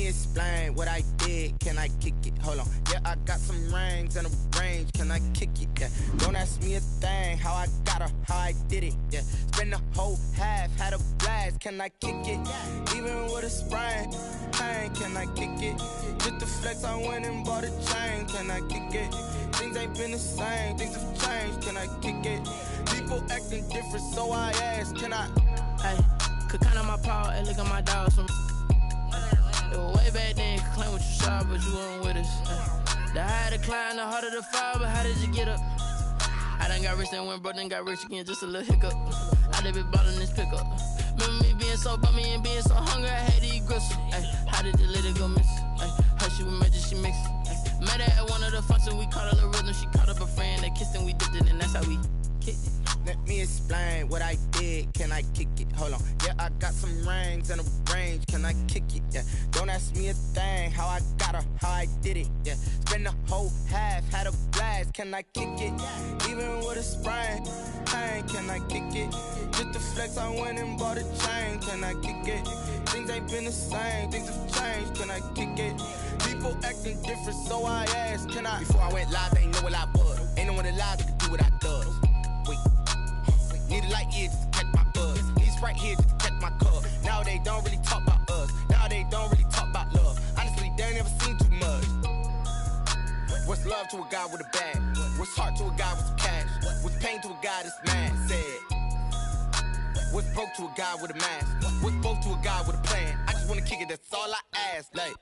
me explain what I did. Can I kick it? Hold on. Yeah, I got some rings and a range. Can I kick it? Yeah. Don't ask me a thing. How I got her, how I did it. Yeah. Spend the whole half, had a blast. Can I kick it? Even with a sprain. Pain, can I kick it? Just the flex, I went and bought a chain. Can I kick it? Things ain't been the same. Things have changed. Can I kick it? People acting different, so I ask. Can I? Hey, could count on my power and look at my dogs from. It was way back then, could claim what you saw, but you weren't with us. The higher the climb, the harder the fall, but how did you get up? I done got rich, then went broke, then got rich again, just a little hiccup. I done been ballin' this pickup. Remember me being so bummy and being so hungry, I had to eat gristle. Ay, how did you let it go miss? Ay, how she was magic, she mixed. Met her at one of the functions, we caught a little rhythm, she caught up a friend, they kissed and we dipped it, and that's how we kicked it. Let me explain what I did. Can I kick it? Hold on. Yeah, I got some rings and a range. Can I kick it? Yeah. Don't ask me a thing. How I got her, how I did it. Yeah. Spend the whole half, had a blast. Can I kick it? Even with a sprain. Pain, can I kick it? Just the flex, I went and bought a chain. Can I kick it? Things ain't been the same. Things have changed. Can I kick it? People acting different, so I asked. Can I? Before I went live, they ain't know what I was. Ain't no one alive that could do what I does. Wait. Need a light year just to catch my buzz. Need right here just to catch my cup. Now they don't really talk about us. Now they don't really talk about love. Honestly, they ain't never seen too much. What's love to a guy with a bag? What's heart to a guy with some cash? What's pain to a guy that's mad? Said. What's broke to a guy with a mask? What's both to a guy with a plan? I just wanna kick it, that's all I ask. Like,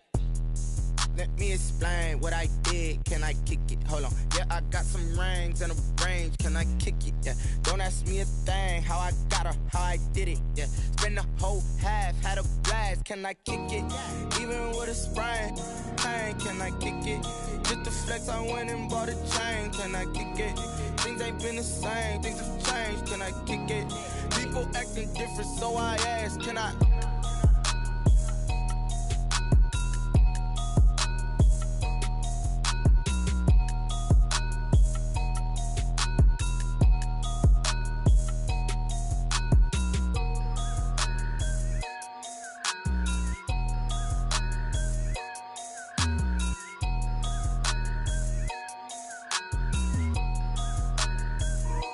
let me explain what I did. Can I kick it? Hold on. Yeah, I got some rings and a range. Can I kick it? Yeah. Don't ask me a thing. How I got her, how I did it. Yeah. Spend the whole half, had a blast. Can I kick it? Even with a sprain. Pain, can I kick it? Just the flex, I went and bought a chain. Can I kick it? Things ain't been the same. Things have changed. Can I kick it? People acting different, so I ask. Can I?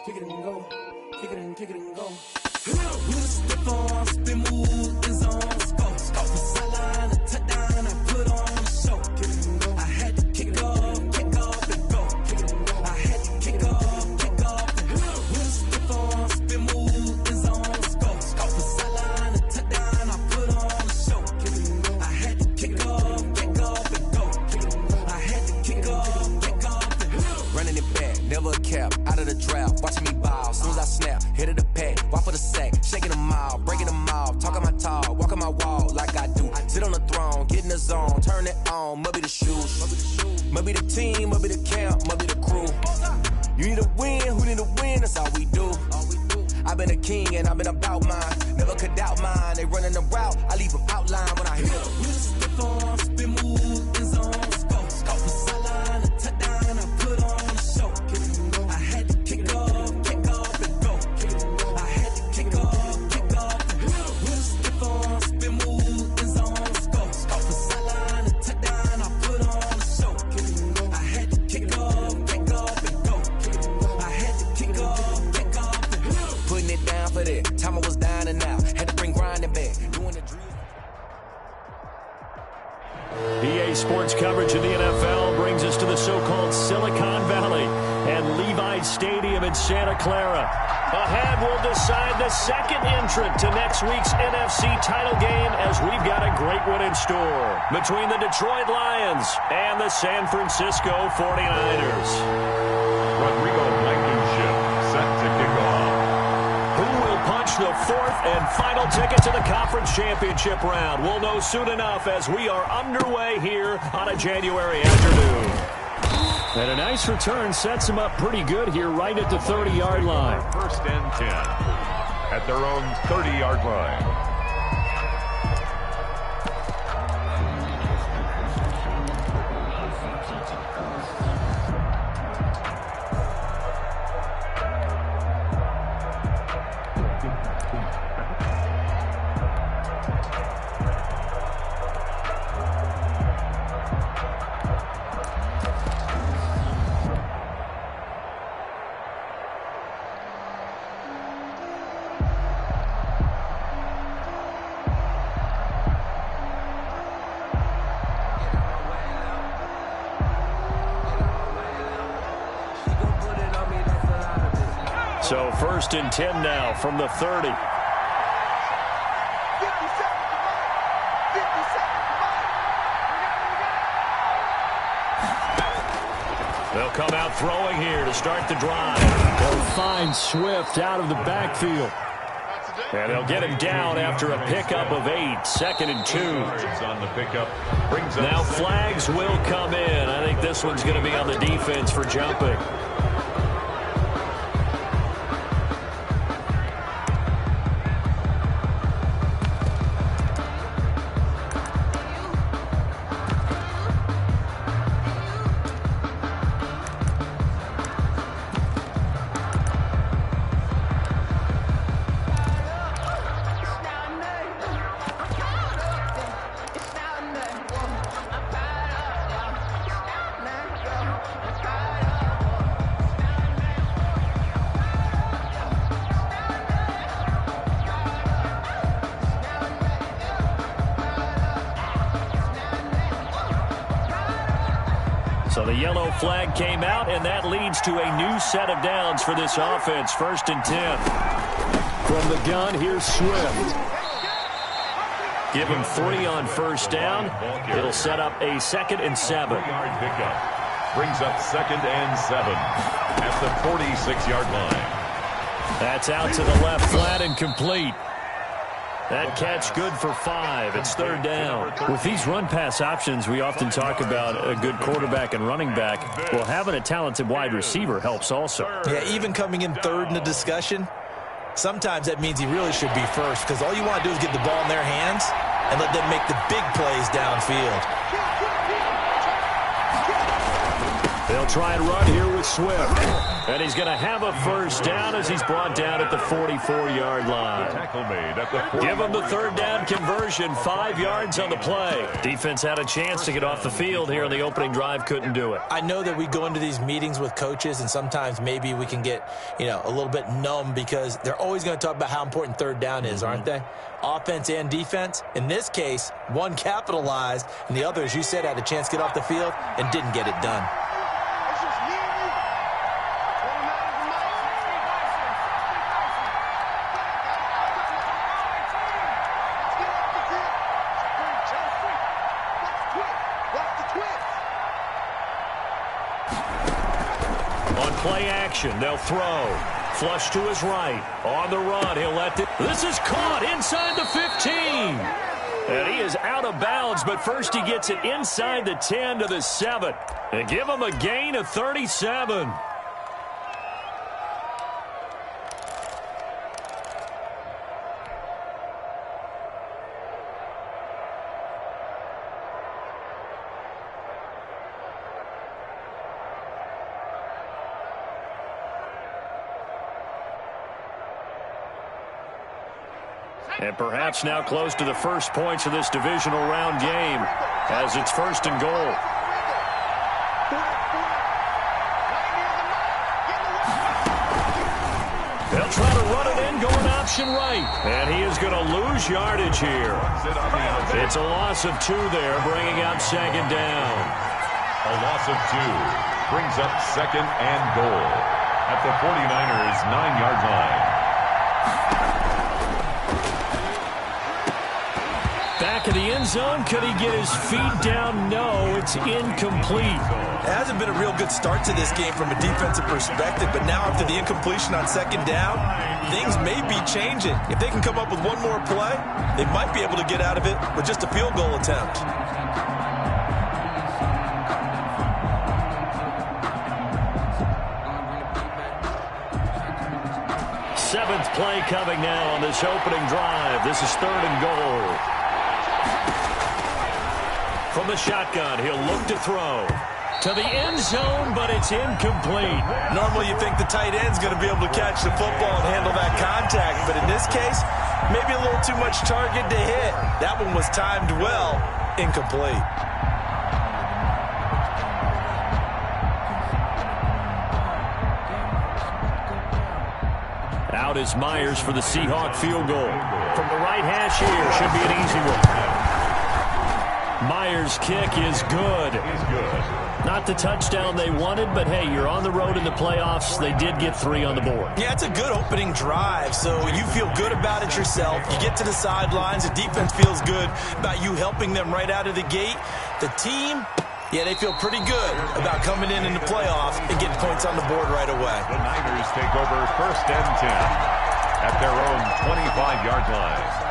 Kick it and go. Kick it and go. Step on, spin, move, in zone, go. Off the sideline, a touchdown, I put on a show. Kick it and go. I had to kick off and go. Kick it and go. I had to kick off and go. Step on, spin, move, in zone, go. Off the sideline, a touchdown, I put on a show. Kick it and go. I had to kick off and go. Kick it and go. I had to kick off and go. Running it back, never a cap, out of the drought, watching me ball. Soon as I snap, hit of the pack, walk for the sack, shaking them all, breaking them off, talking my talk, walking my wall like I do. Sit on the throne, get in the zone, turn it on, must be the shoes, must be the team, must be the camp, must be the crew. You need a win, who need a win, that's all we do. I've been a king and I've been about mine, never could doubt mine. They running the route, I leave them outline when I hit them. Step on, spin, move, in zone, go. Off the sideline, a touchdown, I put on a show. Kick it and go. I had to kick off and go. Kick it and go. I had to kick off and go. Step on, spin, move, in zone, go. Off the sideline, a touchdown, I put on a show. Kick it and go. I had to kick off and go. Kick it and go. I had to kick off and go. Putting it down for that, time I was down and out, had to bring grinding back, doing the drill. EA Sports coverage of the NFL brings us to the so-called Silicon Valley and Levi Stadium in Santa Clara. Ahead will decide the second entrant to next week's NFC title game, as we've got a great one in store between the Detroit Lions and the San Francisco 49ers. Rodrigo Blankenship set to kick off. Who will punch the fourth and final ticket to the conference championship round? We'll know soon enough as we are underway here on a January afternoon. And a nice return sets them up pretty good here right at the 30-yard line. First and 10 at their own 30-yard line. So 1st and 10 now from the 30. They'll come out throwing here to start the drive. They'll find Swift out of the backfield. And they'll get him down after a pickup of 8. 2nd and 2. On the pickup. Brings up Now flags will come in. I think this one's going to be on the defense for jumping. So the yellow flag came out, and that leads to a new set of downs for this offense. 1st and 10. From the gun, here's Swift. Give him 3 on 1st down. It'll set up a 2nd and 7. Yard pickup. Brings up 2nd and 7 at the 46-yard line. That's out to the left, flat and complete. That catch good for 5. It's 3rd down. With these run-pass options, we often talk about a good quarterback and running back. Well, having a talented wide receiver helps also. Yeah, even coming in 3rd in the discussion, sometimes that means he really should be 1st, because all you want to do is get the ball in their hands and let them make the big plays downfield. They'll try and run here with Swift. And he's going to have a 1st down as he's brought down at the 44-yard line. Tackle made at the 40. Give him the 3rd down conversion, 5 yards on the play. Defense had a chance to get off the field here on the opening drive, couldn't do it. I know that we go into these meetings with coaches, and sometimes maybe we can get, a little bit numb because they're always going to talk about how important 3rd down is, aren't they? Offense and defense. In this case, one capitalized, and the other, as you said, had a chance to get off the field and didn't get it done. Play action. They'll throw. Flush to his right. On the run. He'll let it. This is caught inside the 15. And he is out of bounds, but first he gets it inside the 10 to the 7. And give him a gain of 37. And perhaps now close to the first points of this divisional round game as it's 1st and goal. They'll try to run it in, going option right. And he is going to lose yardage here. It's a loss of 2 there, bringing out 2nd down. A loss of 2 brings up 2nd and goal at the 49ers' 9-yard line. Back of the end zone. Could he get his feet down? No, it's incomplete. It hasn't been a real good start to this game from a defensive perspective, but now after the incompletion on 2nd down, things may be changing. If they can come up with one more play, they might be able to get out of it with just a field goal attempt. Seventh play coming now on this opening drive. This is 3rd and goal. From the shotgun, he'll look to throw. To the end zone, but it's incomplete. Normally you think the tight end's going to be able to catch the football and handle that contact, but in this case, maybe a little too much target to hit. That one was timed well. Incomplete. Out is Myers for the Seahawk field goal. From the right hash here, should be an easy one. Myers' kick is good. Not the touchdown they wanted, but hey, you're on the road in the playoffs. They did get 3 on the board. Yeah, it's a good opening drive, so you feel good about it yourself. You get to the sidelines. The defense feels good about you helping them right out of the gate. The team, yeah, they feel pretty good about coming in the playoffs and getting points on the board right away. The Niners take over 1st and 10 at their own 25-yard line.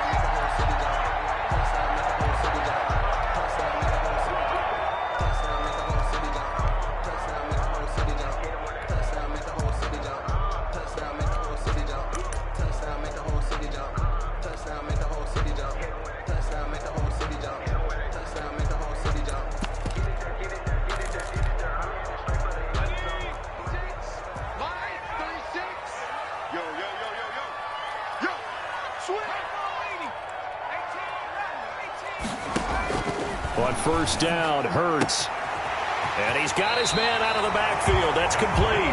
On 1st down, Hurts. And he's got his man out of the backfield. That's complete.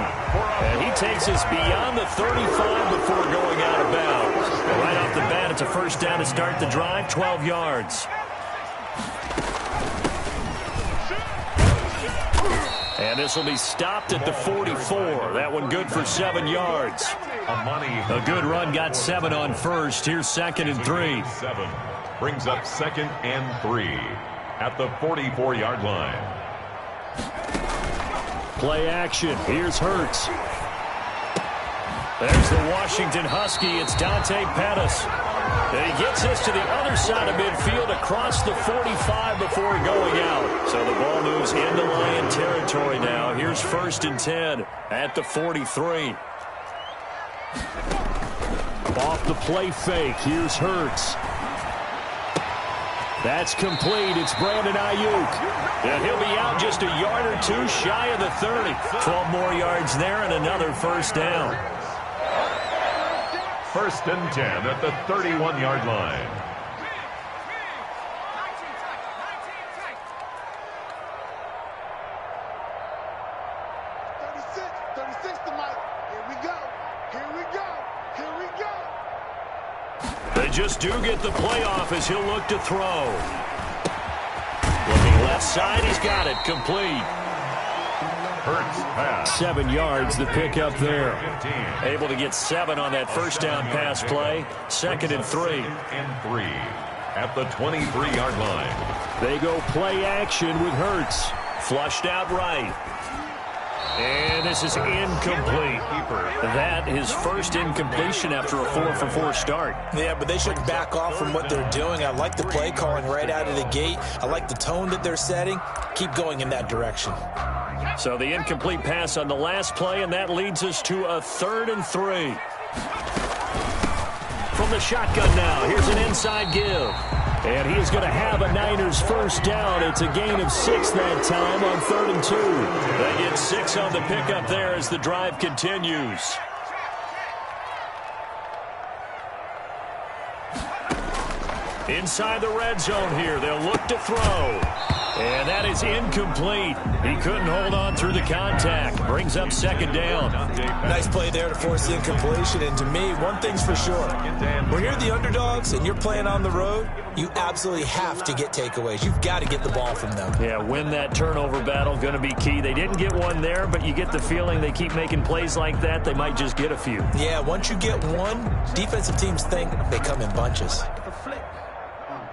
And he takes us beyond the 35 before going out of bounds. Right off the bat, it's a 1st down to start the drive, 12 yards. And this will be stopped at the 44. That one good for 7 yards. A good run got 7 on 1st. Here's 2nd and 3. 7 brings up 2nd and 3 at the 44-yard line. Play action. Here's Hurts. There's the Washington Husky. It's Dante Pettis. And he gets us to the other side of midfield across the 45 before going out. So the ball moves into Lion territory now. Here's 1st and 10 at the 43. Off the play fake. Here's Hurts. That's complete. It's Brandon Ayuk. And he'll be out just a yard or 2 shy of the 30. 12 more yards there and another 1st down. 1st and 10 at the 31-yard line. They just do get the playoff as he'll look to throw. Looking left side, he's got it. Complete. Hurts pass. 7 yards, the pickup there. Able to get 7 on that 1st down pass play. 2nd and 3. And 3 at the 23-yard line. They go play action with Hurts. Flushed out right. And this is incomplete. That is 1st incompletion after a 4-for-4 start. Yeah, but they should back off from what they're doing. I like the play calling right out of the gate. I like the tone that they're setting. Keep going in that direction. So the incomplete pass on the last play, and that leads us to a 3rd and 3. From the shotgun now, here's an inside give. And he is going to have a Niners 1st down. It's a gain of 6 that time on 3rd and 2. They get 6 on the pickup there as the drive continues. Inside the red zone here. They'll look to throw. And that is incomplete. He couldn't hold on through the contact. Brings up 2nd down. Nice play there to force the incompletion. And to me, one thing's for sure. When you're the underdogs and you're playing on the road, you absolutely have to get takeaways. You've got to get the ball from them. Yeah, win that turnover battle. Going to be key. They didn't get one there, but you get the feeling they keep making plays like that. They might just get a few. Yeah, once you get one, defensive teams think they come in bunches.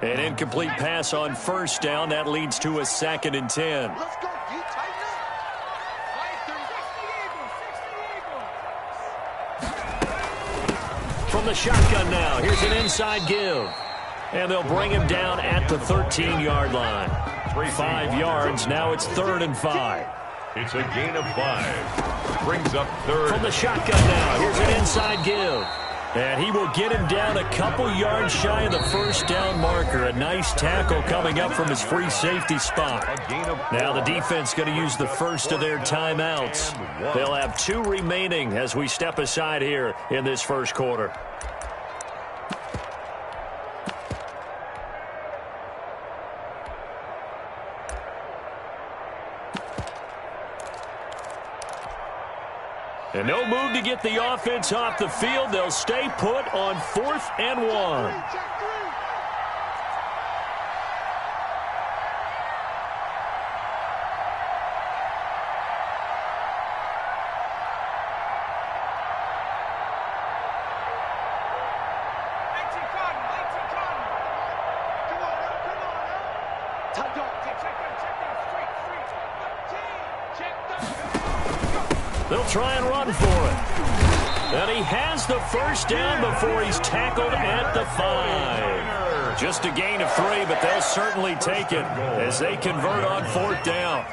An incomplete pass on 1st down. That leads to a 2nd and 10. From the shotgun now, here's an inside give. And they'll bring him down at the 13-yard line. 5 yards, now it's 3rd and 5. It's a gain of 5. Brings up 3rd. From the shotgun now, here's an inside give. And he will get him down a couple yards shy of the 1st down marker. A nice tackle coming up from his free safety spot. Now the defense going to use the first of their timeouts. They'll have 2 remaining as we step aside here in this 1st quarter. And no move to get the offense off the field. They'll stay put on 4th and 1. They'll try and run for it. And he has the first down before he's tackled at the 5. Just a gain of 3, but they'll certainly take it as they convert on 4th down.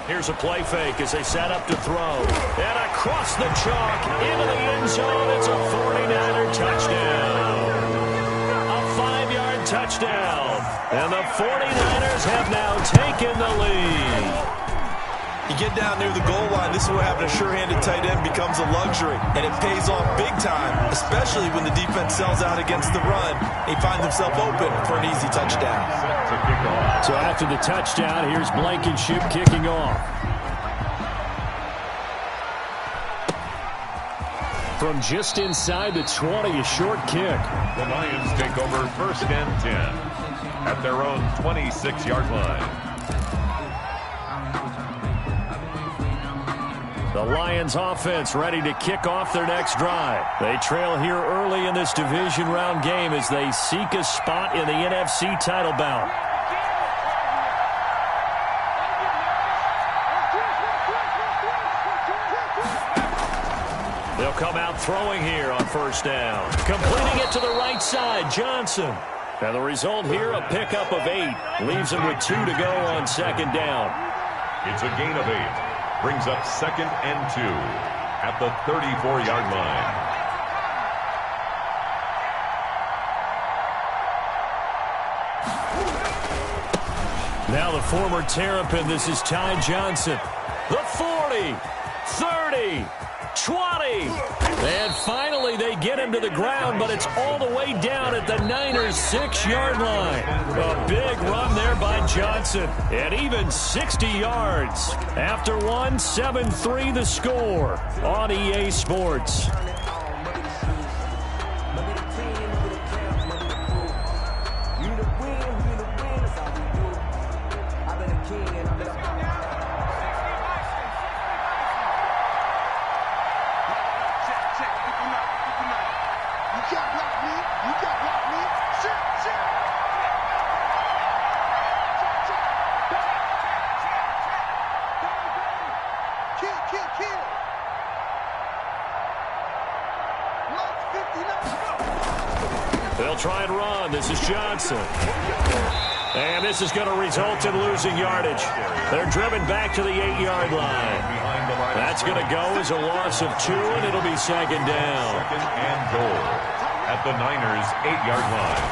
Here's a play fake as they set up to throw. And across the chalk into the end zone. It's a 49er touchdown. A 5-yard touchdown. And the 49ers have now taken the lead. You get down near the goal line, this is where having a sure-handed tight end becomes a luxury. And it pays off big time, especially when the defense sells out against the run. He finds himself open for an easy touchdown. So after the touchdown, here's Blankenship kicking off. From just inside the 20, a short kick. The Lions take over 1st and 10 at their own 26-yard line. The Lions offense ready to kick off their next drive. They trail here early in this division round game as they seek a spot in the NFC title bout. They'll come out throwing here on 1st down. Completing it to the right side, Johnson. And the result here, a pickup of 8. Leaves him with 2 to go on 2nd down. It's a gain of 8. Brings up 2nd and 2 at the 34-yard line. Now the former Terrapin, this is Ty Johnson. The 40, 30, 20. And finally they get him to the ground, but it's all the way down at the Niners' 6-yard line. A big run there by Johnson. And even 60 yards. After one, 7-3 the score on EA Sports. They'll try and run. This is Johnson. And this is going to result in losing yardage. They're driven back to the 8-yard line. That's going to go as a loss of 2, and it'll be 2nd down. 2nd and goal at the Niners' 8-yard line.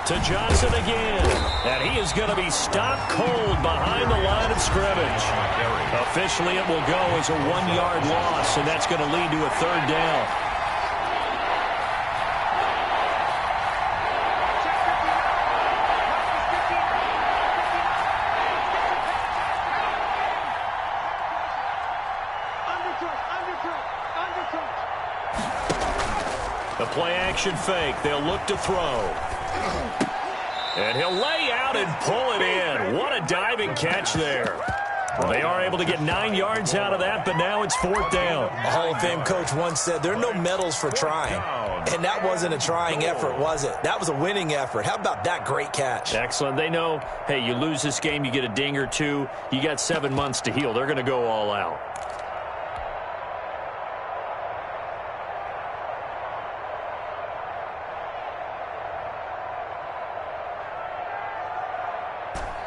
To Johnson again. And he is going to be stopped cold behind the line of scrimmage. Officially, it will go as a 1-yard loss, and that's going to lead to a 3rd down. The play-action fake. They'll look to throw. And he'll lay out and pull it in. What a diving catch there. Well, they are able to get 9 yards out of that, but now it's 4th down. A Hall of Fame coach once said there are no medals for trying. And that wasn't a trying effort, was it? That was a winning effort. How about that great catch? Excellent. They know, hey, you lose this game, you get a ding or 2. You got 7 months to heal. They're going to go all out.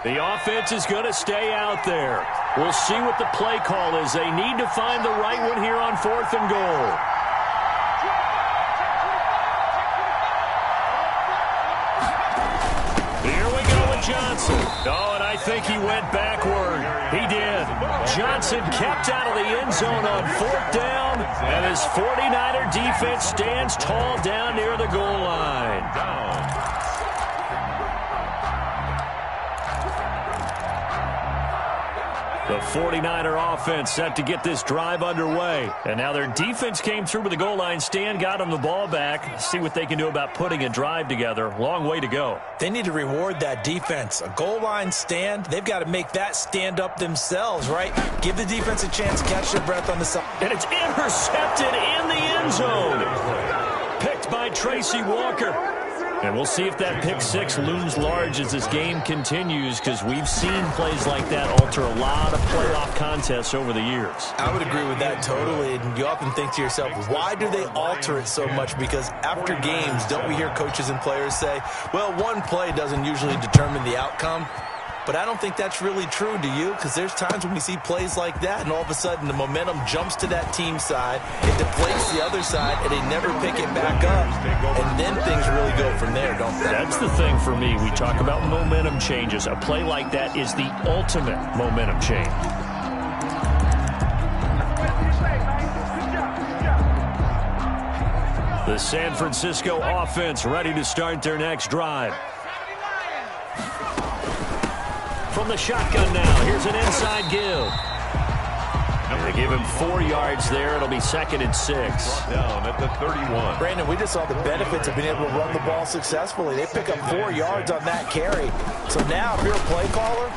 The offense is going to stay out there. We'll see what the play call is. They need to find the right one here on 4th and goal. Here we go with Johnson. Oh, and I think he went backward. He did. Johnson kept out of the end zone on 4th down, and his 49er defense stands tall down near the goal line. The 49er offense set to get this drive underway. And now their defense came through with the goal line stand, got them the ball back. See what they can do about putting a drive together. Long way to go. They need to reward that defense. A goal line stand, they've got to make that stand up themselves, right? Give the defense a chance to catch their breath on the side. And it's intercepted in the end zone. Picked by Tracy Walker. And we'll see if that pick six looms large as this game continues, because we've seen plays like that alter a lot of playoff contests over the years. I would agree with that totally. And you often think to yourself, why do they alter it so much? Because after games, don't we hear coaches and players say, well, one play doesn't usually determine the outcome? But I don't think that's really true, do you? Because there's times when we see plays like that, and all of a sudden the momentum jumps to that team side, it deflates the other side, and they never pick it back up. And then things really go from there, don't they? That's the thing for me. We talk about momentum changes. A play like that is the ultimate momentum change. The San Francisco offense ready to start their next drive. From the shotgun now, here's an inside give. They give him 4 yards there. It'll be 2nd and 6. Down at the 31. Brandon, we just saw the benefits of being able to run the ball successfully. They pick up 4 yards on that carry. So now, if you're a play caller,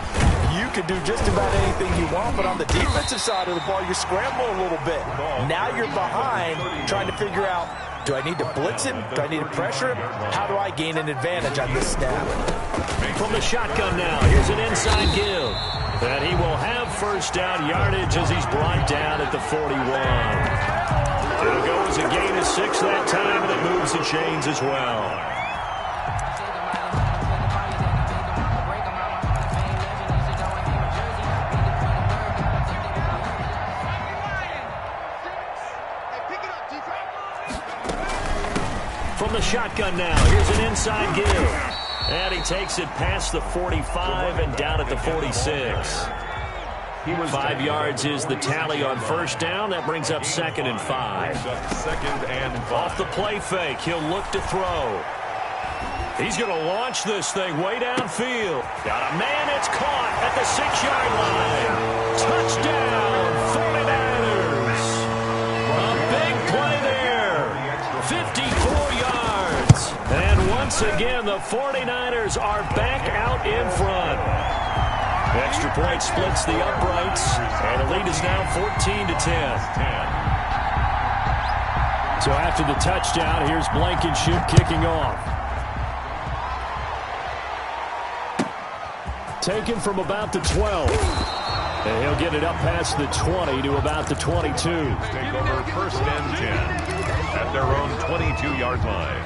you can do just about anything you want, but on the defensive side of the ball, you're scrambling a little bit. Now you're behind, trying to figure out, do I need to blitz him? Do I need to pressure him? How do I gain an advantage on this snap? From the shotgun now, here's an inside give. And he will have first down yardage as he's brought down at the 41. It'll go as a gain of 6 that time, and it moves the chains as well. From the shotgun now, here's an inside give. And he takes it past the 45 and down at the 46. 5 yards is the tally on first down. That brings up 2nd and 5. Off the play fake, he'll look to throw. He's going to launch this thing way downfield. Got a man, it's caught at the 6-yard line. Touchdown, 49ers. A big play there. 54 yards. And once again, the 49ers are back out in front. Extra point splits the uprights, and the lead is now 14-10. So after the touchdown, here's Blankenship kicking off. Taken from about the 12. And he'll get it up past the 20 to about the 22. Take over 1st and 10 at their own 22-yard line.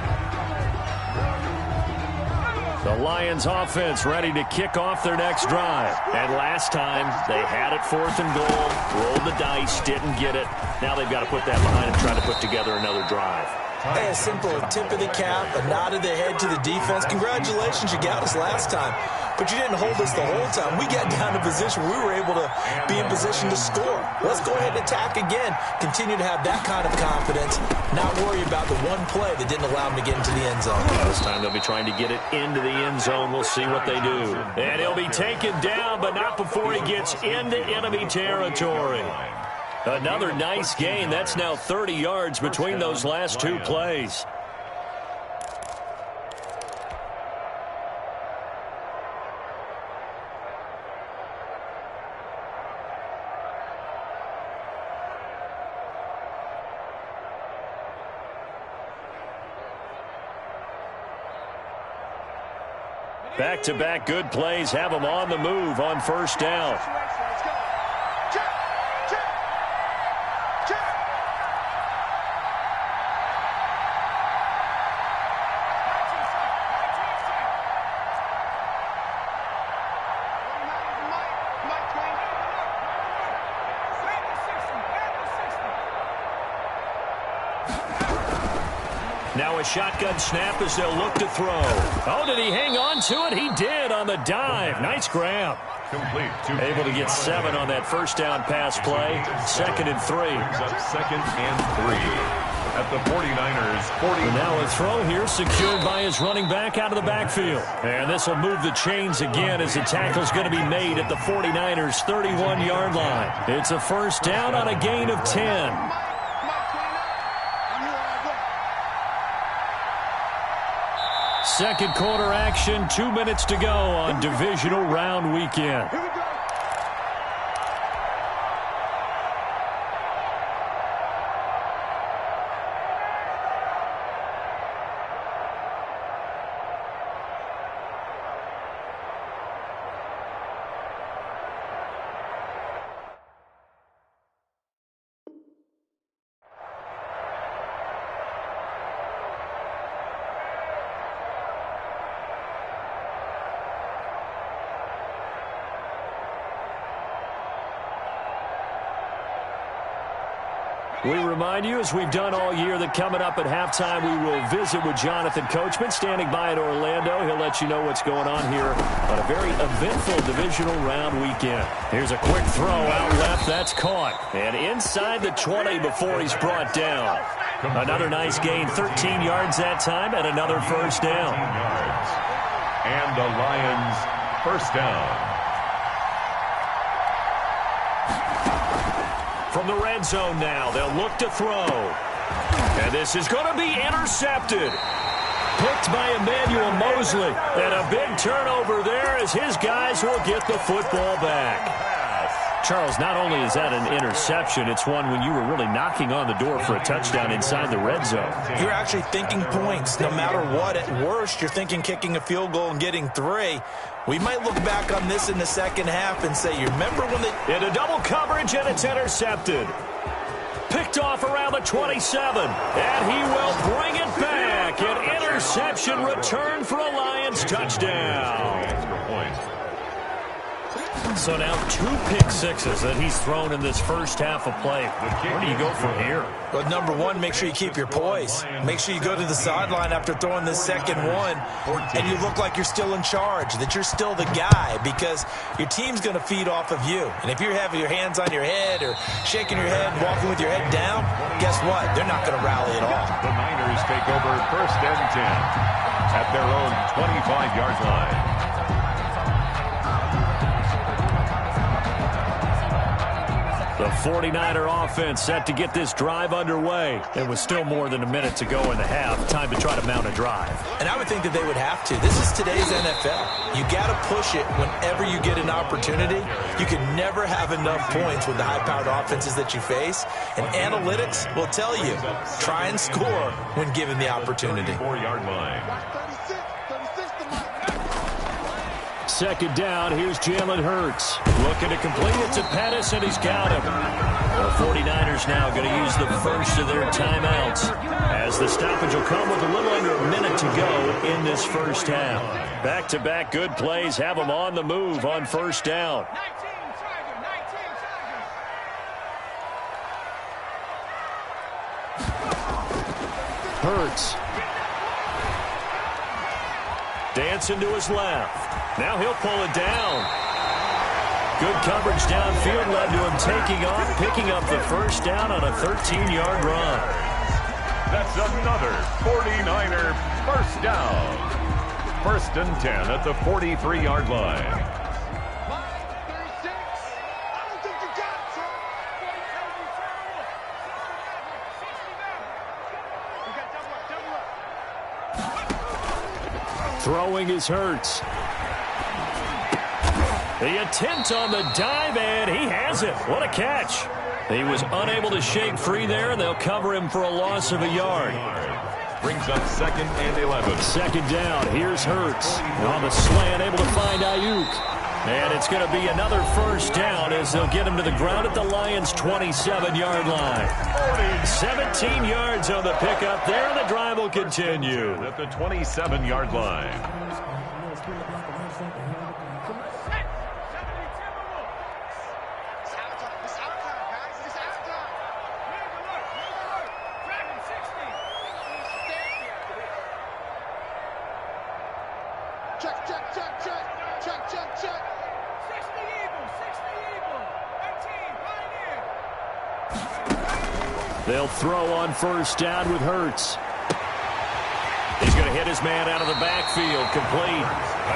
The Lions offense ready to kick off their next drive. And last time, they had it 4th and goal, rolled the dice, didn't get it. Now they've got to put that behind and try to put together another drive. Hey, a simple tip of the cap, a nod of the head to the defense. Congratulations, you got us last time. But you didn't hold us the whole time. We got down to position. We were able to be in position to score. Let's go ahead and attack again. Continue to have that kind of confidence. Not worry about the one play that didn't allow them to get into the end zone. This time they'll be trying to get it into the end zone. We'll see what they do. And he'll be taken down, but not before he gets into enemy territory. Another nice gain. That's now 30 yards between those last 2 plays. Back-to-back good plays have them on the move on first down. Now a shotgun snap as they'll look to throw. Oh, did he hang on to it? He did on the dive. Nice grab. Complete. Able to get 7 on that first down pass play. 2nd and 3. 2nd and 3 at the 49ers 40. And now a throw here secured by his running back out of the backfield. And this will move the chains again as the tackle's going to be made at the 49ers 31-yard line. It's a first down on a gain of 10. Second quarter action, 2 minutes to go on divisional round weekend. We remind you, as we've done all year, that coming up at halftime, we will visit with Jonathan Coachman, standing by in Orlando. He'll let you know what's going on here on a very eventful divisional round weekend. Here's a quick throw out left. That's caught. And inside the 20 before he's brought down. Another nice gain, 13 yards that time, and another first down. And the Lions first down. From the red zone now, they'll look to throw. And this is going to be intercepted. Picked by Emmanuel Mosley. And a big turnover there as his guys will get the football back. Charles, not only is that an interception, it's one when you were really knocking on the door for a touchdown inside the red zone. You're actually thinking points. No matter what, at worst, you're thinking kicking a field goal and getting 3. We might look back on this in the second half and say, you remember when they... Into double coverage, and it's intercepted. Picked off around the 27, and he will bring it back. An interception return for a Lions touchdown. So now 2 pick sixes that he's thrown in this first half of play. Where do you go from here? Well, number one, make sure you keep your poise. Make sure you go to the sideline after throwing this second one, and you look like you're still in charge, that you're still the guy, because your team's going to feed off of you. And if you're having your hands on your head or shaking your head and walking with your head down, guess what? They're not going to rally at all. The Niners take over first and 10 at their own 25-yard line. The 49er offense set to get this drive underway. It was still more than a minute to go in the half. Time to try to mount a drive. And I would think that they would have to. This is today's NFL. You got to push it whenever you get an opportunity. You can never have enough points with the high-powered offenses that you face. And analytics will tell you, try and score when given the opportunity. 4-yard line. Second down, here's Jalen Hurts. Looking to complete it to Pettis, and he's got him. The 49ers now going to use the first of their timeouts, as the stoppage will come with a little under a minute to go in this first half. Back-to-back good plays have them on the move on first down. Hurts. Dancing to his left. Now he'll pull it down. Good coverage downfield led to him taking off, picking up the first down on a 13-yard run. That's another 49er first down. First and 10 at the 43-yard line. Throwing is Hurts. The attempt on the dive, and he has it. What a catch. He was unable to shake free there, and they'll cover him for a loss of a yard. Brings up second and 11. Second down, here's Hurts. On the slant, able to find Ayuk. And it's going to be another first down as they'll get him to the ground at the Lions' 27-yard line. 17 yards on the pickup there, and the drive will continue. At the 27-yard line. They'll throw on first down with Hurts. He's going to hit his man out of the backfield, complete.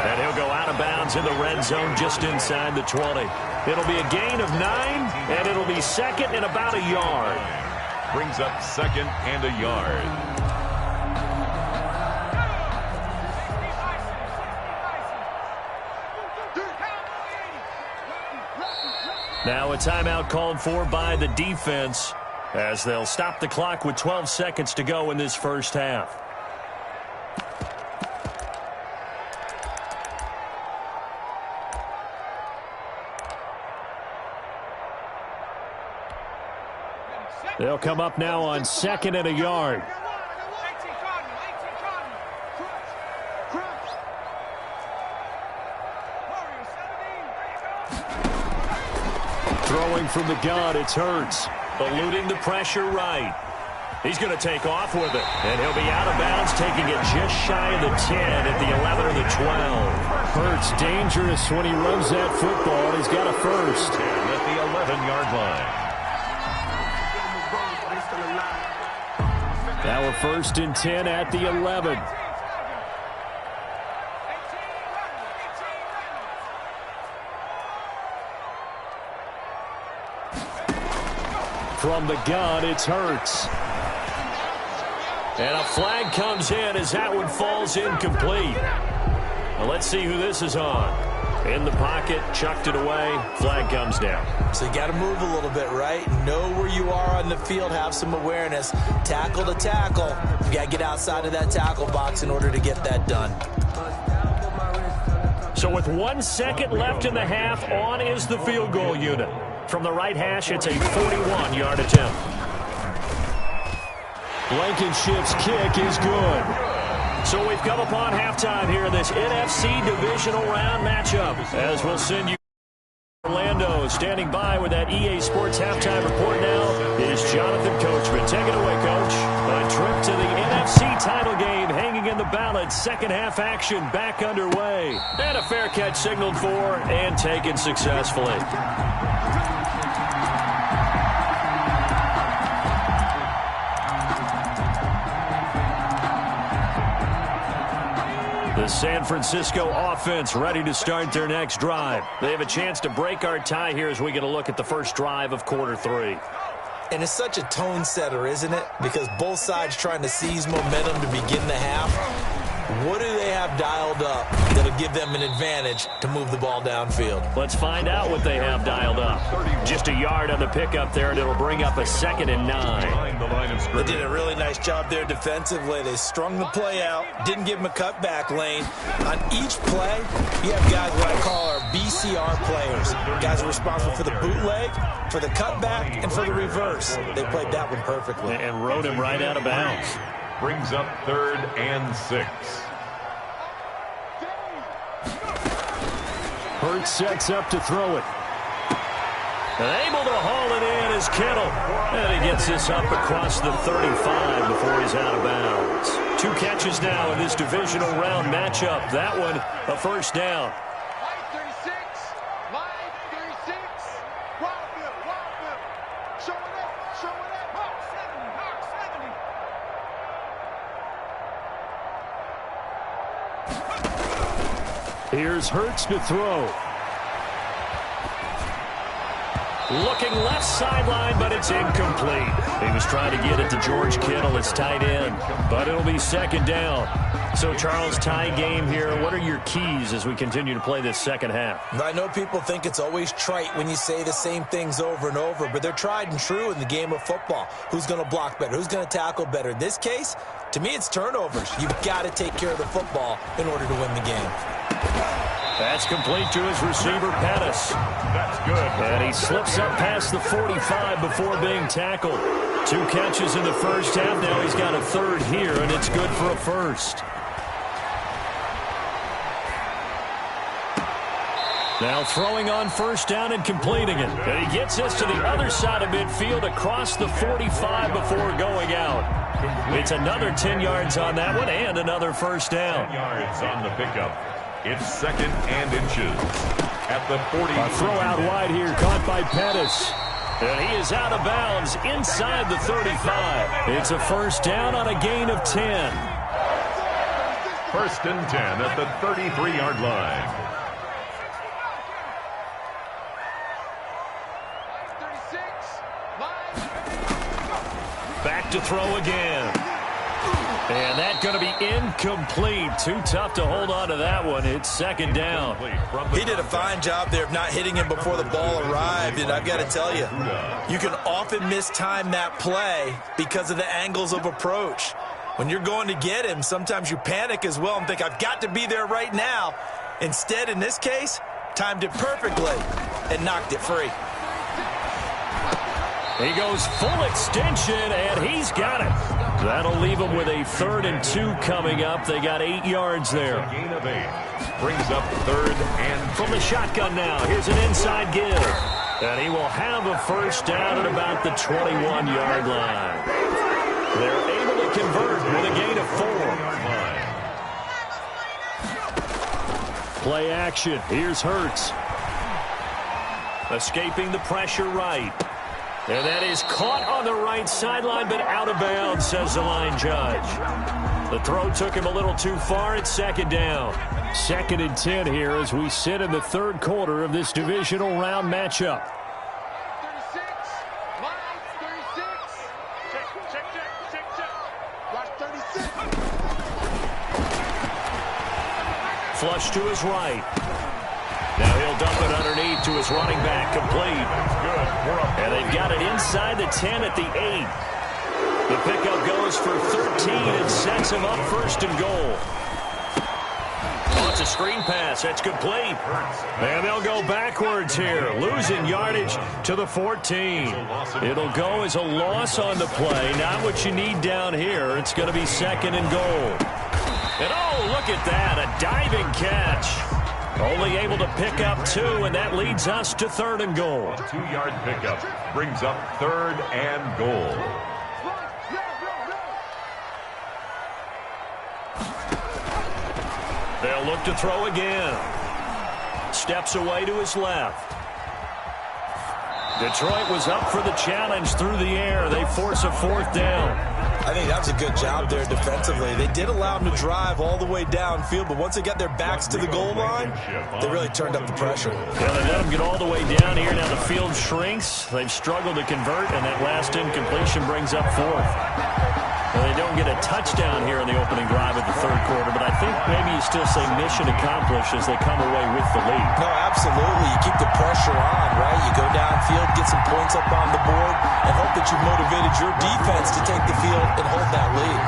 And he'll go out of bounds in the red zone just inside the 20. It'll be a gain of 9, and it'll be second and about a yard. Brings up second and a yard. Now a timeout called for by the defense, as they'll stop the clock with 12 seconds to go in this first half. They'll come up now on second and a yard. Throwing from the gun, it's Hurts. eluding the pressure right. He's going to take off with it, and he'll be out of bounds, taking it just shy of the 10 at the 11 or the 12. Hurts dangerous when he runs that football. He's got a first. 10 at the 11-yard line. Now a 1st and 10 at the 11. From the gun, it's Hurts. And a flag comes in as that one falls incomplete. Well, let's see who this is on. In the pocket, chucked it away, flag comes down. So you got to move a little bit, right? Know where you are on the field, have some awareness. Tackle to tackle. You got to get outside of that tackle box in order to get that done. So with 1 second left in the half, on is the field goal unit. From the right hash, it's a 41-yard attempt. Blankenship's kick is good. So we've come upon halftime here in this NFC divisional round matchup. As we'll send you Orlando standing by with that EA Sports halftime report now is Jonathan Coachman. Take it away, Coach. A trip to the NFC title game hanging in the balance. Second half action back underway. And a fair catch signaled for and taken successfully. The San Francisco offense ready to start their next drive. They have a chance to break our tie here as we get a look at the first drive of quarter 3. And it's such a tone setter, isn't it? Because both sides trying to seize momentum to begin the half. What do they have dialed up that'll give them an advantage to move the ball downfield? Let's find out what they have dialed up. Just a yard on the pickup there, and it'll bring up a 2nd and 9. They did a really nice job there defensively. They strung the play out, didn't give them a cutback lane. On each play, you have guys what I call our BCR players. Guys are responsible for the bootleg, for the cutback, and for the reverse. They played that one perfectly. And rode him right out of bounds. Brings up 3rd and 6. Hurts sets up to throw it. And able to haul it in is Kittle. And he gets this up across the 35 before he's out of bounds. 2 catches now in this divisional round matchup. That one, a first down. Here's Hurts to throw. Looking left sideline, but it's incomplete. He was trying to get it to George Kittle, his tight end, but it'll be 2nd down. So, Charles, tie game here. What are your keys as we continue to play this second half? I know people think it's always trite when you say the same things over and over, but they're tried and true in the game of football. Who's going to block better? Who's going to tackle better? In this case, to me, it's turnovers. You've got to take care of the football in order to win the game. That's complete to his receiver, Pettis. That's good. And he slips up past the 45 before being tackled. 2 catches in the first half. Now he's got a 3rd here, and it's good for a first. Now throwing on first down and completing it. And he gets this to the other side of midfield across the 45 before going out. It's another 10 yards on that one and another first down. 10 yards on the pickup. It's 2nd and inches at the 40. A throw out wide here, caught by Pettis. And he is out of bounds inside the 35. It's a first down on a gain of 10. 1st and 10 at the 33-yard line. Back to throw again. And that's going to be incomplete. Too tough to hold on to that one. It's 2nd down. He did a fine job there of not hitting him before the ball arrived. And I've got to tell you, you can often mistime that play because of the angles of approach. When you're going to get him, sometimes you panic as well and think, I've got to be there right now. Instead, in this case, timed it perfectly and knocked it free. He goes full extension, and he's got it. That'll leave him with a 3rd and 2 coming up. They got 8 yards there. A gain of 8. Brings up 3rd and 2. From the shotgun now. Here's an inside give. And he will have a first down at about the 21-yard line. They're able to convert with a gain of 4. Play action. Here's Hurts. Escaping the pressure right. And that is caught on the right sideline, but out of bounds, says the line judge. The throw took him a little too far. It's second down. 2nd and 10 here as we sit in the third quarter of this divisional round matchup. 36. Line 36. Check. Watch 36. Flush to his right. Now he'll dump it underneath to his running back, complete. Good. And they've got it inside the 10 at the 8. The pickup goes for 13 and sets him up 1st and goal. Oh, it's a screen pass. That's complete. And they'll go backwards here, losing yardage to the 14. It'll go as a loss on the play. Not what you need down here. It's going to be 2nd and goal. And oh, look at that, a diving catch. Only able to pick up 2, and that leads us to 3rd and goal. 2-yard pickup brings up 3rd and goal. They'll look to throw again. Steps away to his left. Detroit was up for the challenge through the air. They force a 4th down. I think that was a good job there defensively. They did allow them to drive all the way downfield, but once they got their backs to the goal line, they really turned up the pressure. Yeah, they let them get all the way down here. Now the field shrinks. They've struggled to convert, and that last incompletion brings up 4th. Well, they don't get a touchdown here in the opening drive of the third quarter, but I think maybe you still say mission accomplished as they come away with the lead. No, absolutely. You keep the pressure on, right? You go downfield, get some points up on the board, and hope that you've motivated your defense to take the field and hold that lead.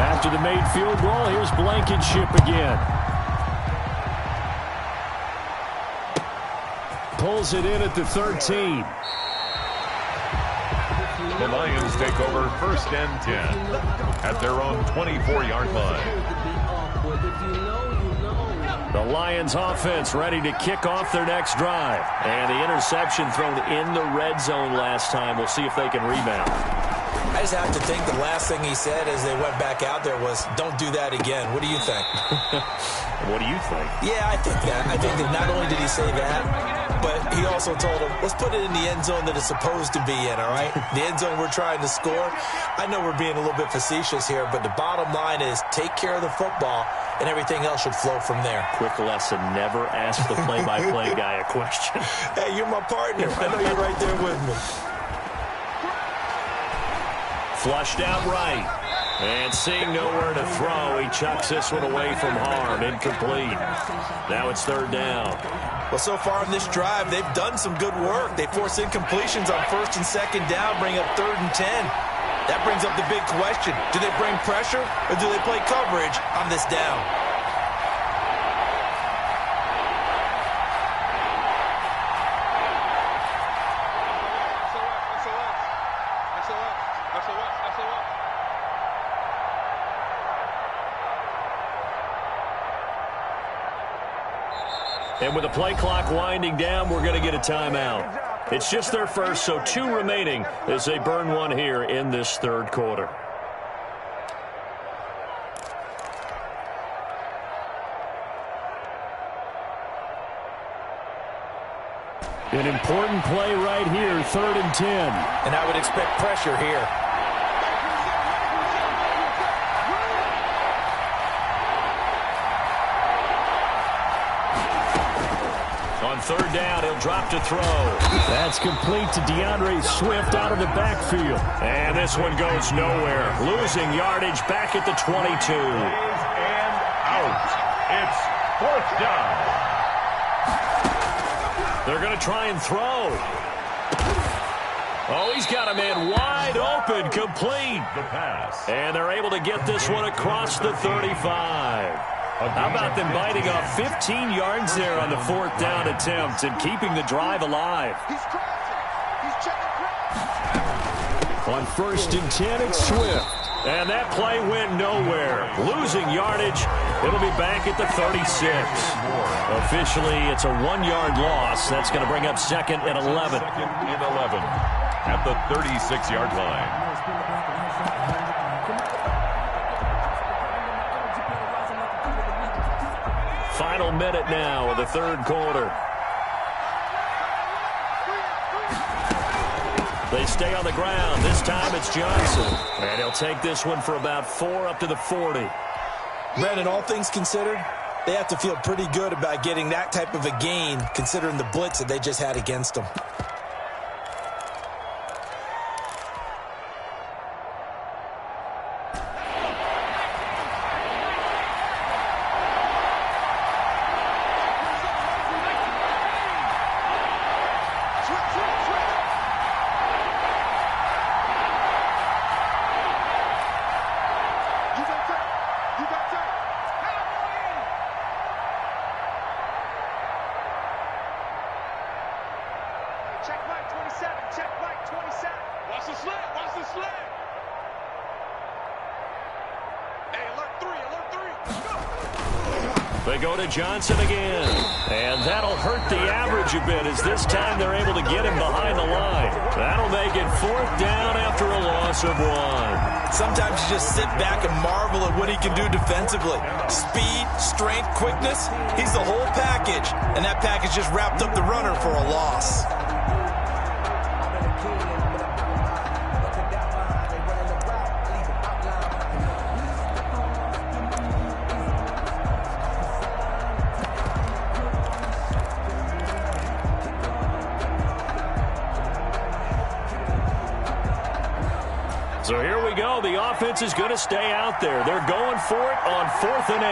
After the made field goal, here's Blankenship again. Pulls it in at the 13. The Lions take over 1st and 10 at their own 24-yard line. The Lions offense ready to kick off their next drive. And the interception thrown in the red zone last time. We'll see if they can rebound. I just have to think the last thing he said as they went back out there was, don't do that again. What do you think? What do you think? Yeah, I think that. I think that not only did he say that, but he also told him, let's put it in the end zone that it's supposed to be in, all right? The end zone we're trying to score. I know we're being a little bit facetious here, but the bottom line is take care of the football, and everything else should flow from there. Quick lesson, never ask the play-by-play guy a question. Hey, you're my partner. I know you're right there with me. Flushed out right. And seeing nowhere to throw, he chucks this one away from harm. Incomplete. Now it's 3rd down. Well, so far in this drive, they've done some good work. They force incompletions on 1st and 2nd down, bring up 3rd and 10. That brings up the big question. Do they bring pressure or do they play coverage on this down? And with the play clock winding down, we're going to get a timeout. It's just their first, so 2 remaining as they burn one here in this third quarter. An important play right here, 3rd and 10. And I would expect pressure here. On 3rd down, he'll drop to throw. That's complete to DeAndre Swift out of the backfield. And this one goes nowhere. Losing yardage back at the 22. And out. It's 4th down. They're going to try and throw. Oh, he's got a man wide open, complete. The pass. And they're able to get this one across the 35. How about them biting off 15 yards there on the 4th down attempt and keeping the drive alive? On 1st and 10, it's Swift. And that play went nowhere. Losing yardage It'll be back at the 36. Officially, it's a 1-yard loss. That's going to bring up second and 11. Second and 11 at the 36-yard line. Final minute now of the third quarter. They stay on the ground. This time it's Johnson. And he'll take this one for about 4 up to the 40. Brandon, all things considered, they have to feel pretty good about getting that type of a gain considering the blitz that they just had against them. They go to Johnson again, and that'll hurt the average a bit as this time they're able to get him behind the line. That'll make it 4th down after a loss of 1. Sometimes you just sit back and marvel at what he can do defensively. Speed, strength, quickness, he's the whole package, and that package just wrapped up the runner for a loss. So here we go. The offense is going to stay out there. They're going for it on 4th and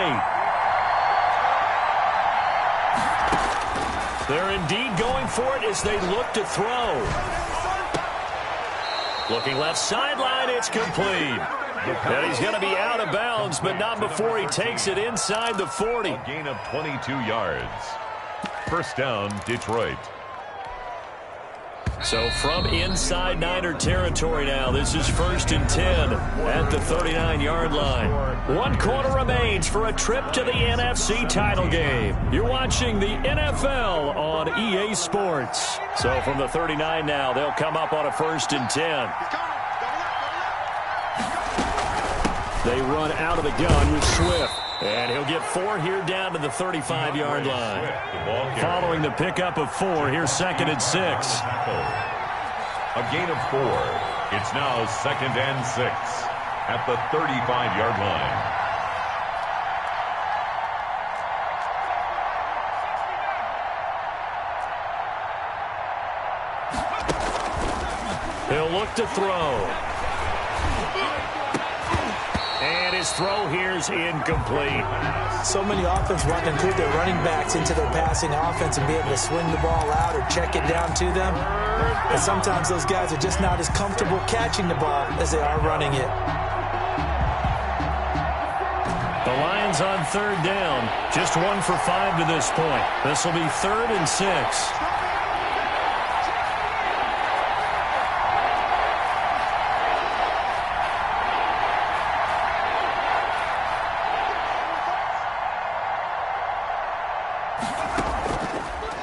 8. They're indeed going for it as they look to throw. Looking left sideline, it's complete. And he's going to be out of bounds, but not before he takes it inside the 40. A gain of 22 yards. First down, Detroit. So from inside Niner territory now, this is 1st and 10 at the 39-yard line. 1 quarter remains for a trip to the NFC title game. You're watching the NFL on EA Sports. So from the 39 now, they'll come up on a 1st and 10. They run out of the gun with Swift. And he'll get 4 here down to the 35-yard line. Following the pickup of 4, here's 2nd and 6. A gain of 4. It's now 2nd and 6 at the 35-yard line. He'll look to throw. And his throw here's incomplete. So many offenses want to include their running backs into their passing offense and be able to swing the ball out or check it down to them. And sometimes those guys are just not as comfortable catching the ball as they are running it. The Lions on 3rd down. Just 1 for 5 to this point. This will be 3rd and 6.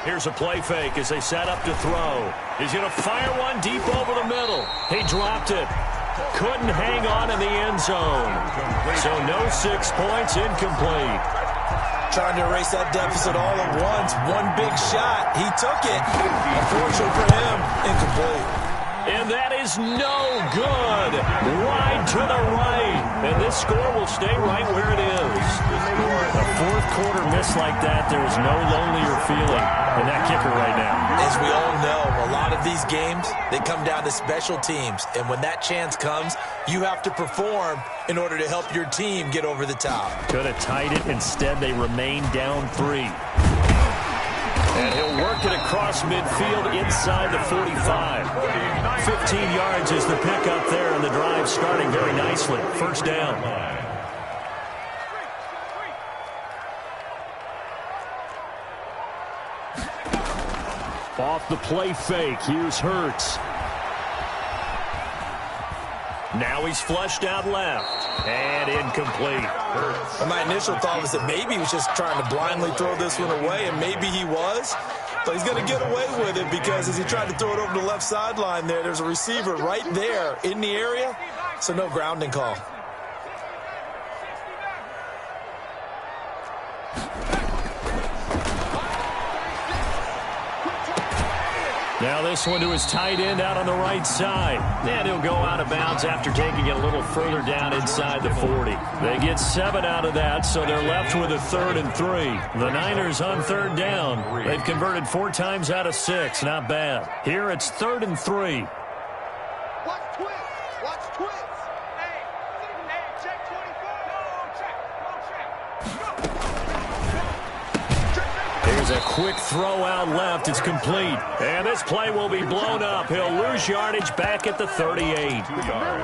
Here's a play fake as they set up to throw. He's going to fire one deep over the middle. He dropped it. Couldn't hang on in the end zone. So no 6 points, incomplete. Trying to erase that deficit all at once. One big shot. He took it. Unfortunately for him, incomplete. And that is no good. Wide to the right. And this score will stay right where it is. A 4th quarter miss like that, there is no lonelier feeling than that kicker right now. As we all know, a lot of these games, they come down to special teams. And when that chance comes, you have to perform in order to help your team get over the top. Could have tied it. Instead, they remain down 3. And he'll work it across midfield inside the 45. 15 yards is the pickup there, and the drive starting very nicely. 1st down. Off the play fake, here's Hurts. Now he's flushed out left. And incomplete. And my initial thought was that maybe he was just trying to blindly throw this one away, and maybe he was. But he's going to get away with it because as he tried to throw it over the left sideline there's a receiver right there in the area, so no grounding call. Now this one to his tight end out on the right side. And he'll go out of bounds after taking it a little further down inside the 40. They get 7 out of that, so they're left with a 3rd and 3. The Niners on 3rd down. They've converted 4 times out of 6. Not bad. Here it's 3rd and 3. Watch twits. Watch twits. Hey, check 24. Here's a quick throw out left. It's complete. And this play will be blown up. He'll lose yardage back at the 38.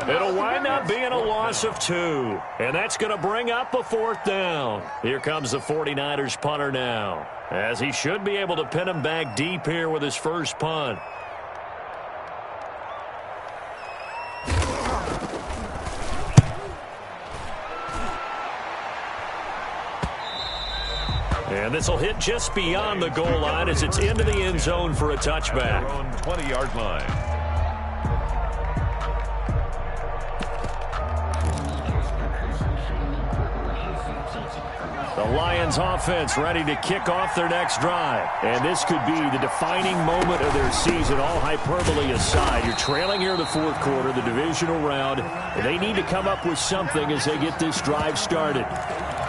It'll wind up being a loss of 2. And that's going to bring up a 4th down. Here comes the 49ers punter now, as he should be able to pin him back deep here with his first punt. And this will hit just beyond the goal line as it's into the end zone for a touchback. 20-yard line. The Lions offense ready to kick off their next drive. And this could be the defining moment of their season, all hyperbole aside. You're trailing here in the 4th quarter, the divisional round, and they need to come up with something as they get this drive started.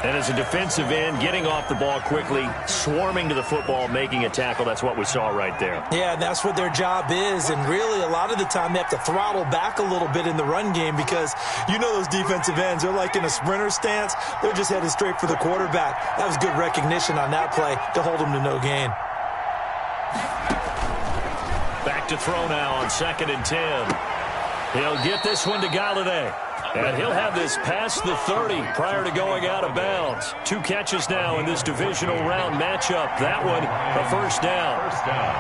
And as a defensive end, getting off the ball quickly, swarming to the football, making a tackle, that's what we saw right there. Yeah, and that's what their job is. And really, a lot of the time, they have to throttle back a little bit in the run game because you know those defensive ends, they're like in a sprinter stance. They're just headed straight for the quarterback. That was good recognition on that play to hold them to no gain. Back to throw now on 2nd and 10. He'll get this one to Galladay. And he'll have this past the 30 prior to going out of bounds. 2 catches now in this divisional round matchup. That one, a 1st down. First down.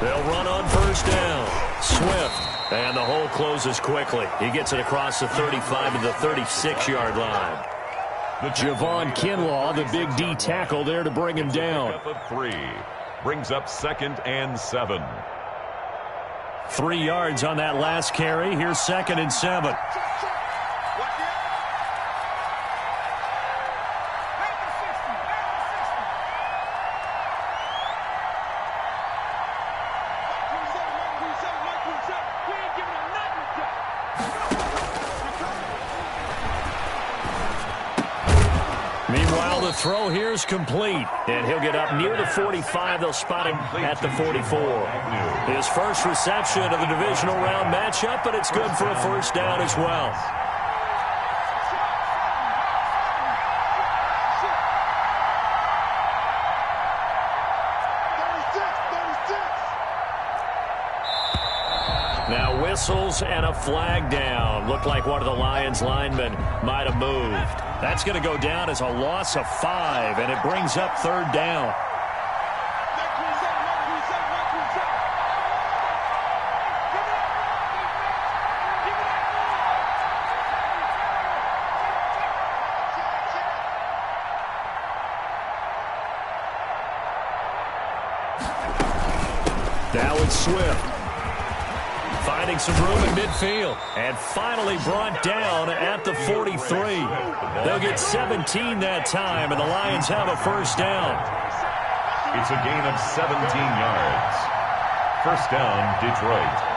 They'll run on 1st down. Swift. And the hole closes quickly. He gets it across the 35 to the 36-yard line. Javon Kinlaw, the big D tackle there to bring him down. 3 brings up 2nd and 7. 3 yards on that last carry. Here's 2nd and 7. Throw here is complete, and he'll get up near the 45. They'll spot him at the 44. His first reception of the divisional round matchup, but it's good for a 1st down as well. Now whistles and a flag down. Looked like one of the Lions linemen might have moved. That's going to go down as a loss of 5, and it brings up 3rd down. Now it's Swift. Finding some room in midfield. And finally brought down at the 43. They'll get 17 that time, and the Lions have a 1st down. It's a gain of 17 yards. 1st down, Detroit.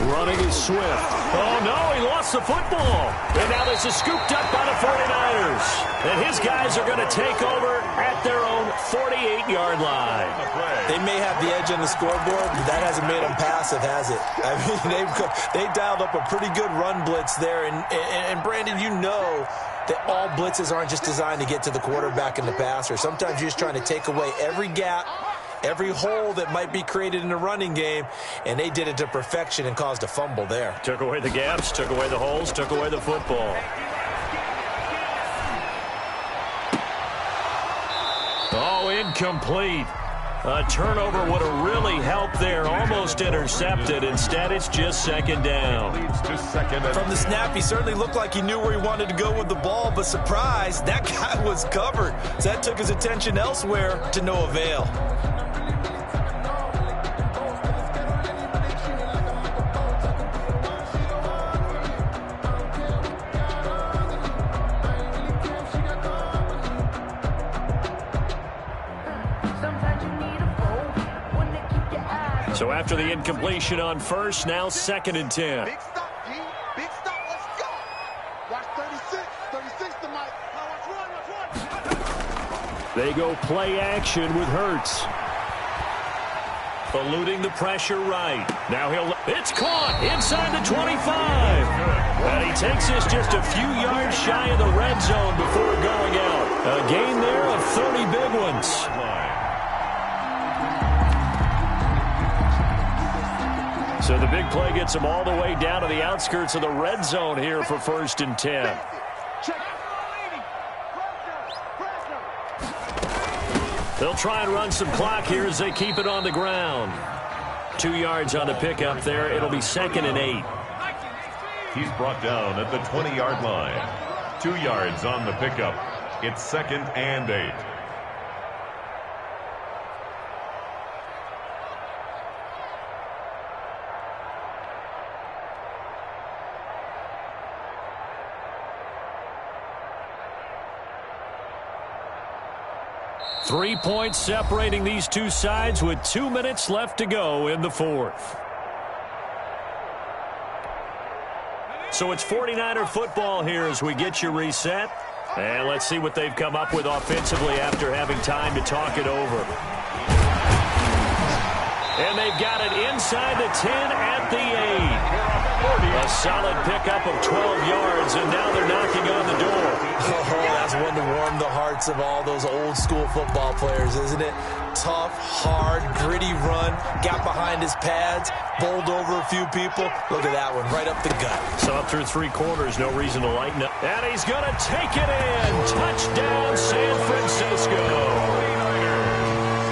Running is Swift. Oh, no, he lost the football. And now this is scooped up by the 49ers. And his guys are going to take over at their own 48-yard line. They may have the edge on the scoreboard, but that hasn't made them passive, has it? I mean, they dialed up a pretty good run blitz there. And Brandon, you know that all blitzes aren't just designed to get to the quarterback and the passer. Sometimes you're just trying to take away every gap, every hole that might be created in the running game, and they did it to perfection and caused a fumble there. Took away the gaps, took away the holes, took away the football. Oh, incomplete. A turnover would have really helped there. Almost intercepted. Instead, it's just second down. From the snap, he certainly looked like he knew where he wanted to go with the ball, but surprise, that guy was covered. So that took his attention elsewhere to no avail. So after the incompletion on first, now 2nd and 10. Big stop, G. Big stop. Let's go. Watch 36. 36 to Mike. Now watch one. They go play action with Hurts. Eluding the pressure right. Now it's caught inside the 25. And he takes this just a few yards shy of the red zone before going out. A gain there of 30 big ones. So the big play gets them all the way down to the outskirts of the red zone here for 1st and 10. They'll try and run some clock here as they keep it on the ground. 2 yards on the pickup there. It'll be 2nd and 8. He's brought down at the 20-yard line. 2 yards on the pickup. It's 2nd and 8. Three points separating these two sides with 2 minutes left to go in the 4th. So it's 49er football here as we get you reset. And let's see what they've come up with offensively after having time to talk it over. And they've got it inside the 10 at the 8. A solid pickup of 12 yards, and now they're knocking on the door. Oh, that's one to warm the hearts of all those old-school football players, isn't it? Tough, hard, gritty run, got behind his pads, bowled over a few people. Look at that one, right up the gut. So up through 3 quarters, no reason to lighten up. And he's going to take it in. Touchdown, San Francisco.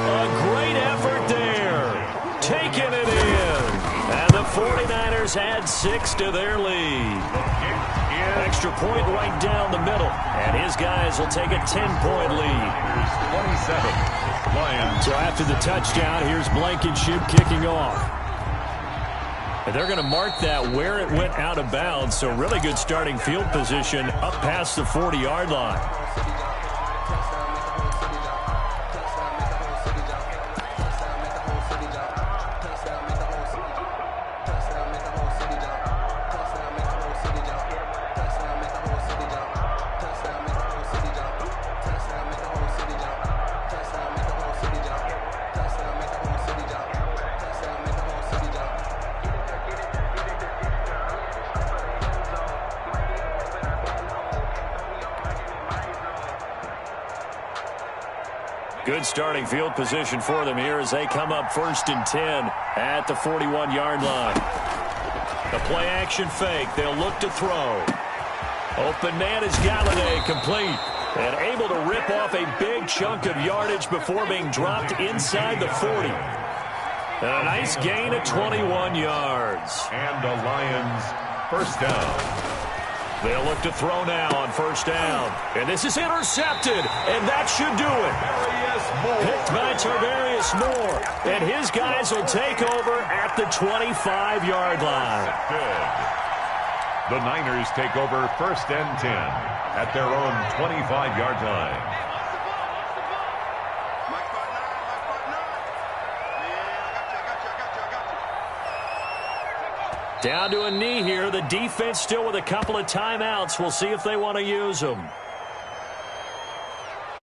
A great effort there. Taking it in. And the 49ers add 6 to their lead. Extra point right down the middle. And his guys will take a 10-point lead. 27, Lions. So after the touchdown, here's Blankenship kicking off. And they're going to mark that where it went out of bounds. So really good starting field position up past the 40-yard line. Good starting field position for them here as they come up 1st and 10 at the 41-yard line. The play action fake. They'll look to throw. Open man is Galladay, complete. And able to rip off a big chunk of yardage before being dropped inside the 40. A nice gain of 21 yards. And the Lions first down. They'll look to throw now on 1st down. And this is intercepted, and that should do it. Picked by Tarvarius Moore. And his guys will take over at the 25-yard line. The Niners take over 1st and 10 at their own 25-yard line. Down to a knee here. The defense still with a couple of timeouts. We'll see if they want to use them.